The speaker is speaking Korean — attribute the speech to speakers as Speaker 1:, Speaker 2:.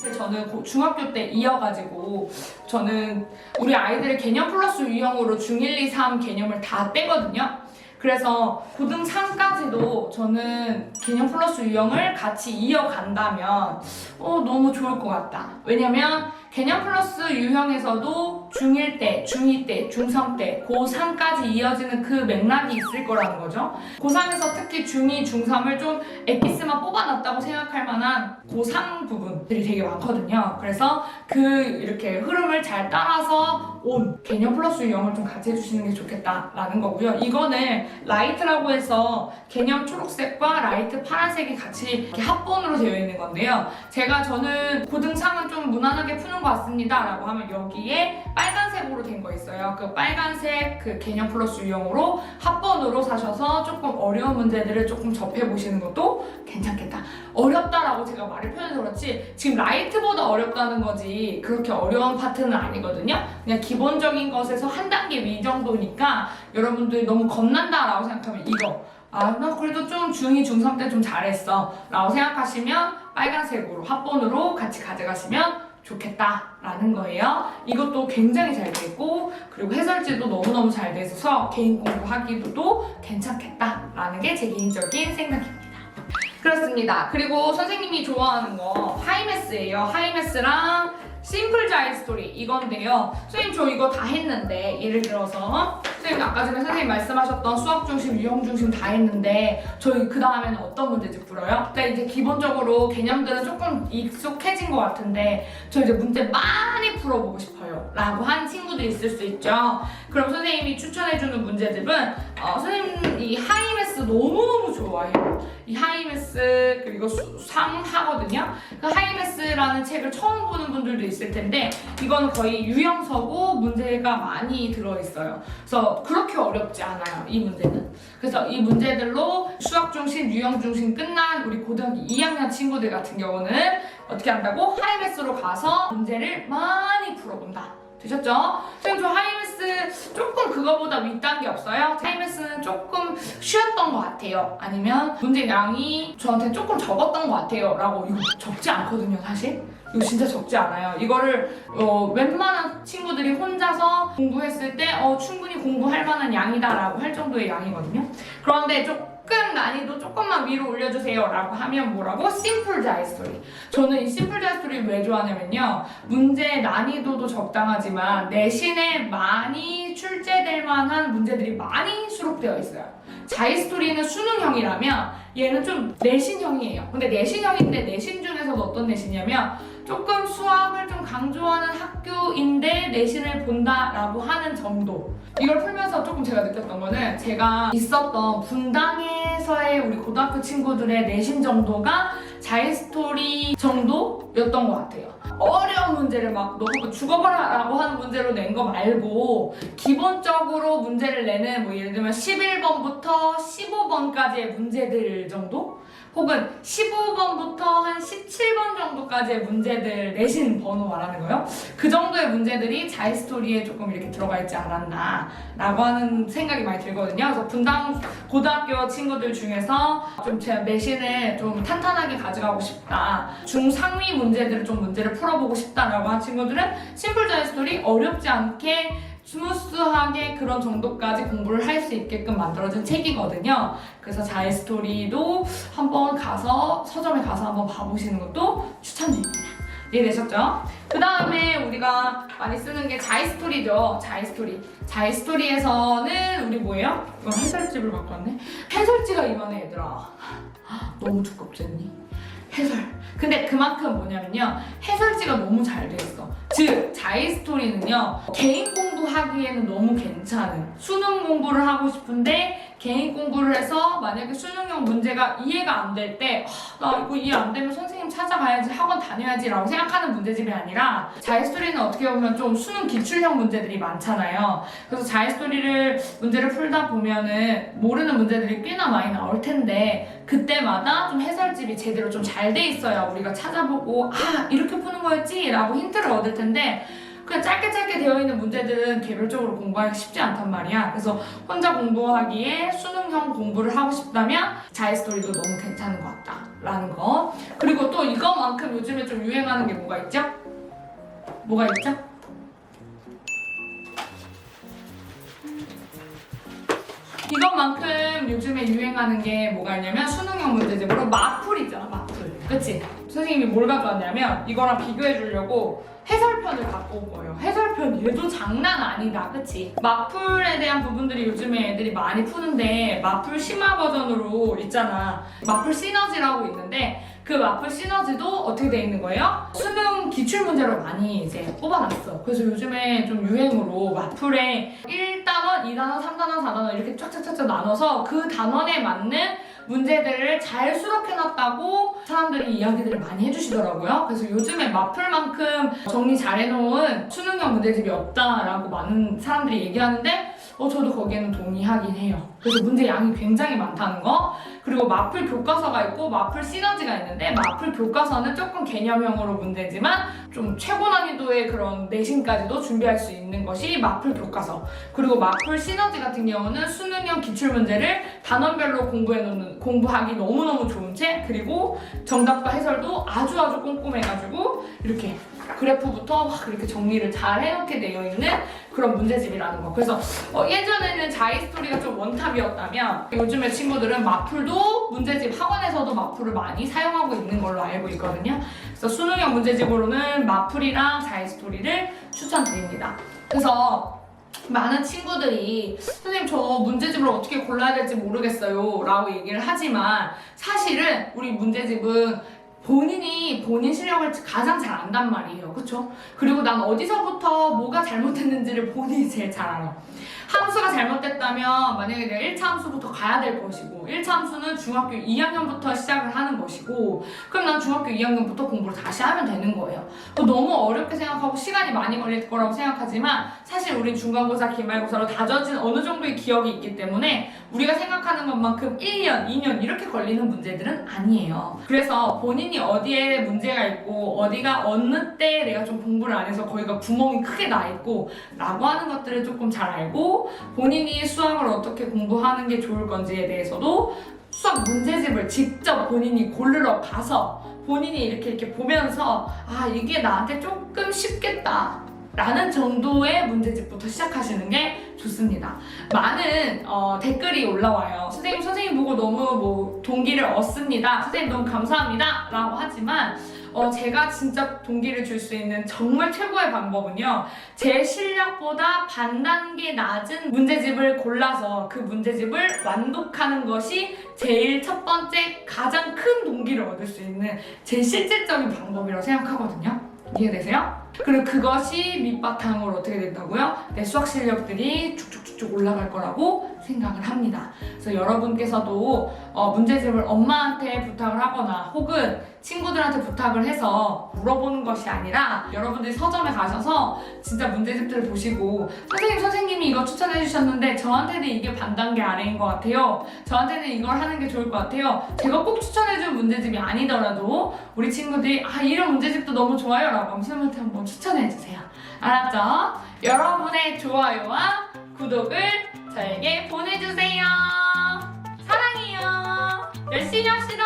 Speaker 1: 저는 중학교 때 이어가지고 저는 우리 아이들의 개념 플러스 유형으로 중1, 2, 3 개념을 다 떼거든요. 그래서 고등 3까지도 저는 개념 플러스 유형을 같이 이어간다면 너무 좋을 것 같다. 왜냐면 개념 플러스 유형에서도 중1 때, 중2 때, 중3 때, 고3까지 이어지는 그 맥락이 있을 거라는 거죠. 고3에서 특히 중2, 중3을 좀 엑기스만 뽑아놨다고 생각할 만한 고3 부분들이 되게 많거든요. 그래서 이렇게 흐름을 잘 따라서 온 개념 플러스 유형을 좀 같이 해주시는 게 좋겠다라는 거고요. 이거는 라이트라고 해서 개념 초록색과 라이트 파란색이 같이 이렇게 합본으로 되어 있는 건데요. 저는 고등 3은 좀 무난하게 푸는 것 같습니다 라고 하면 여기에 빨간색으로 된 거 있어요. 그 빨간색 그 개념 플러스 유형으로 합본으로 사셔서 조금 어려운 문제들을 조금 접해보시는 것도 괜찮겠다. 어렵다라고 제가 말을 표현해서 그렇지 지금 라이트보다 어렵다는 거지 그렇게 어려운 파트는 아니거든요. 그냥 기본적인 것에서 한 단계 위 정도니까 여러분들이 너무 겁난다라고 생각하면 이거 나 그래도 좀 중2, 중3 때 좀 잘했어 라고 생각하시면 빨간색으로 합본으로 같이 가져가시면 좋겠다라는 거예요. 이것도 굉장히 잘 돼 있고 그리고 해설지도 너무너무 잘 돼 있어서 개인 공부하기도 괜찮겠다라는 게 제 개인적인 생각입니다. 그렇습니다. 그리고 선생님이 좋아하는 거 하이매스예요. 하이매스랑 심플 자이 스토리 이건데요. 선생님 저 이거 다 했는데 예를 들어서 선생님 아까 전에 선생님 말씀하셨던 수학 중심, 유형 중심 다 했는데 저희 그 다음에는 어떤 문제집 풀어요? 그러니까 이제 기본적으로 개념들은 조금 익숙해진 것 같은데 저 이제 문제 많이 풀어보고 싶어요 라고 한 친구도 있을 수 있죠. 그럼 선생님이 추천해주는 문제집은 선생님 이 하이매스 너무너무 좋아해요. 이 하이매스 그리고 3 하거든요. 그 하이매스라는 책을 처음 보는 분들도 있을 텐데 이거는 거의 유형서고 문제가 많이 들어있어요. 그래서 그렇게 어렵지 않아요. 이 문제는. 그래서 이 문제들로 수학 중심, 유형 중심 끝난 우리 고등학교 2학년 친구들 같은 경우는 어떻게 한다고? 하이매스로 가서 문제를 많이 풀어본다. 되셨죠? 선생님 저 하이매스 조금 그거보다 윗단계 없어요? 하이매스는 조금 쉬웠던 것 같아요. 아니면 문제 양이 저한테 조금 적었던 것 같아요 라고 이거 적지 않거든요 사실. 이거 진짜 적지 않아요. 이거를 웬만한 친구들이 혼자서 공부했을 때 충분히 공부할 만한 양이다 라고 할 정도의 양이거든요. 그런데 조금 난이도 조금만 위로 올려주세요 라고 하면 뭐라고? 심플 자이 스토리. 저는 이 심플 자이 스토리 왜 좋아하냐면요. 문제 난이도도 적당하지만 내신에 많이 출제될 만한 문제들이 많이 수록되어 있어요. 자이 스토리는 수능형이라면 얘는 좀 내신형이에요. 근데 내신형인데 내신 중에서도 어떤 내신이냐면 조금 수학을 좀 강조하는 학교인데 내신을 본다라고 하는 정도. 이걸 풀면서 조금 제가 느꼈던 거는 제가 있었던 분당에서의 우리 고등학교 친구들의 내신 정도가 자이스토리 정도였던 것 같아요. 어려운 문제를 막 너 죽어봐라 라고 하는 문제로 낸 거 말고 기본적으로 문제를 내는 뭐 예를 들면 11번부터 15번까지의 문제들 정도? 혹은 15번부터 한 17번 정도까지의 문제들 내신 번호 말하는 거예요. 그 정도의 문제들이 자이스토리에 조금 이렇게 들어가 있지 않았나 라고 하는 생각이 많이 들거든요. 그래서 분당 고등학교 친구들 중에서 좀 제 내신을 좀 탄탄하게 가져가고 싶다, 중상위 문제들을 좀 문제를 풀어보고 싶다라고 하는 친구들은 심플 자이스토리 어렵지 않게 스무스하게 그런 정도까지 공부를 할 수 있게끔 만들어진 책이거든요. 그래서 자이스토리도 한번 가서 서점에 가서 한번 봐보시는 것도 추천드립니다. 이해되셨죠? 그 다음에 우리가 많이 쓰는 게 자이스토리죠. 자이스토리. 자이스토리에서는 우리 뭐예요? 이건 해설집을 갖고 왔네. 해설지가 이만해 얘들아. 너무 두껍지 않니? 해설. 근데 그만큼 뭐냐면요. 해설지가 너무 잘 돼 있어. 즉 자이스토리는요. 개인 공부하기에는 너무 괜찮은 수능 공부를 하고 싶은데 개인 공부를 해서 만약에 수능형 문제가 이해가 안 될 때 나 이거 이해 안 되면 선생님 찾아가야지 학원 다녀야지 라고 생각하는 문제집이 아니라 자이스토리는 어떻게 보면 좀 수능 기출형 문제들이 많잖아요. 그래서 자이스토리를 문제를 풀다 보면은 모르는 문제들이 꽤나 많이 나올 텐데 그때마다 좀 해설집이 제대로 좀 잘 돼 있어야 우리가 찾아보고 이렇게 푸는 거였지 라고 힌트를 얻을 텐데 그냥 짧게 되어 있는 문제들은 개별적으로 공부하기 쉽지 않단 말이야. 그래서 혼자 공부하기에 수능형 공부를 하고 싶다면 자이스토리도 너무 괜찮은 것 같다라는 거. 그리고 또 이것만큼 요즘에 좀 유행하는 게 뭐가 있죠? 뭐가 있죠? 이것만큼 요즘에 유행하는 게 뭐가 있냐면 수능형 문제집으로 마풀 있잖아, 마풀. 그치? 선생님이 뭘 가져왔냐면 이거랑 비교해 주려고 해설편을 갖고 온 거예요. 해설편 얘도 장난 아니다. 그치? 마풀에 대한 부분들이 요즘에 애들이 많이 푸는데 마풀 심화 버전으로 있잖아. 마풀 시너지라고 있는데 그 마풀 시너지도 어떻게 돼 있는 거예요? 수능 기출문제로 많이 이제 뽑아놨어. 그래서 요즘에 좀 유행으로 마풀에 1단원, 2단원, 3단원, 4단원 이렇게 쫙쫙쫙쫙 나눠서 그 단원에 맞는 문제들을 잘 수록해놨다고 사람들이 이야기들을 많이 해주시더라고요. 그래서 요즘에 마풀만큼 정리 잘 해놓은 수능형 문제집이 없다라고 많은 사람들이 얘기하는데 저도 거기에는 동의하긴 해요. 그래서 문제 양이 굉장히 많다는 거. 그리고 마풀 교과서가 있고 마풀 시너지가 있는데 마풀 교과서는 조금 개념형으로 문제지만 좀 최고 난이도의 그런 내신까지도 준비할 수 있는 것이 마풀 교과서. 그리고 마풀 시너지 같은 경우는 수능형 기출문제를 단원별로 공부하기 너무너무 좋은 책, 그리고 정답과 해설도 아주 꼼꼼해가지고 이렇게 그래프부터 막 이렇게 정리를 잘 해놓게 되어 있는 그런 문제집이라는 거. 그래서 예전에는 자이스토리가 좀 원탑이었다면 요즘에 친구들은 마풀도 문제집 학원에서도 마풀을 많이 사용하고 있는 걸로 알고 있거든요. 그래서 수능형 문제집으로는 마풀이랑 자이스토리를 추천드립니다. 그래서 많은 친구들이 선생님 저 문제집을 어떻게 골라야 될지 모르겠어요 라고 얘기를 하지만 사실은 우리 문제집은 본인이 본인 실력을 가장 잘 안단 말이에요. 그쵸? 그리고 난 어디서부터 뭐가 잘못했는지를 본인이 제일 잘 알아. 함수가 잘못됐다면 만약에 내가 1차 함수부터 가야 될 것이고 1차 함수는 중학교 2학년부터 시작을 하는 것이고 그럼 난 중학교 2학년부터 공부를 다시 하면 되는 거예요. 너무 어렵게 생각하고 시간이 많이 걸릴 거라고 생각하지만 사실 우리 중간고사, 기말고사로 다져진 어느 정도의 기억이 있기 때문에 우리가 생각하는 것만큼 1년, 2년 이렇게 걸리는 문제들은 아니에요. 그래서 본인이 어디에 문제가 있고 어디가 어느 때 내가 좀 공부를 안 해서 거기가 구멍이 크게 나 있고 라고 하는 것들을 조금 잘 알고 본인이 수학을 어떻게 공부하는 게 좋을 건지에 대해서도 수학 문제집을 직접 본인이 고르러 가서 본인이 이렇게 보면서 이게 나한테 조금 쉽겠다 라는 정도의 문제집부터 시작하시는 게 좋습니다. 많은 댓글이 올라와요. 선생님 보고 너무 동기를 얻습니다. 선생님 너무 감사합니다 라고 하지만 제가 진짜 동기를 줄 수 있는 정말 최고의 방법은요, 제 실력보다 반 단계 낮은 문제집을 골라서 그 문제집을 완독하는 것이 제일 첫 번째 가장 큰 동기를 얻을 수 있는 제 실질적인 방법이라고 생각하거든요. 이해되세요? 그리고 그것이 밑바탕으로 어떻게 된다고요? 내 수학 실력들이 쭉쭉쭉쭉 올라갈 거라고 생각을 합니다. 그래서 여러분께서도 문제집을 엄마한테 부탁을 하거나 혹은 친구들한테 부탁을 해서 물어보는 것이 아니라 여러분들이 서점에 가셔서 진짜 문제집들을 보시고 선생님이 이거 추천해 주셨는데 저한테는 이게 반 단계 아래인 것 같아요. 저한테는 이걸 하는 게 좋을 것 같아요. 제가 꼭 추천해준 문제집이 아니더라도 우리 친구들이 이런 문제집도 너무 좋아요 라고 선생님한테 한번 추천해주세요. 알았죠? 여러분의 좋아요와 구독을 저에게 보내주세요. 사랑해요. 열심히 합시다.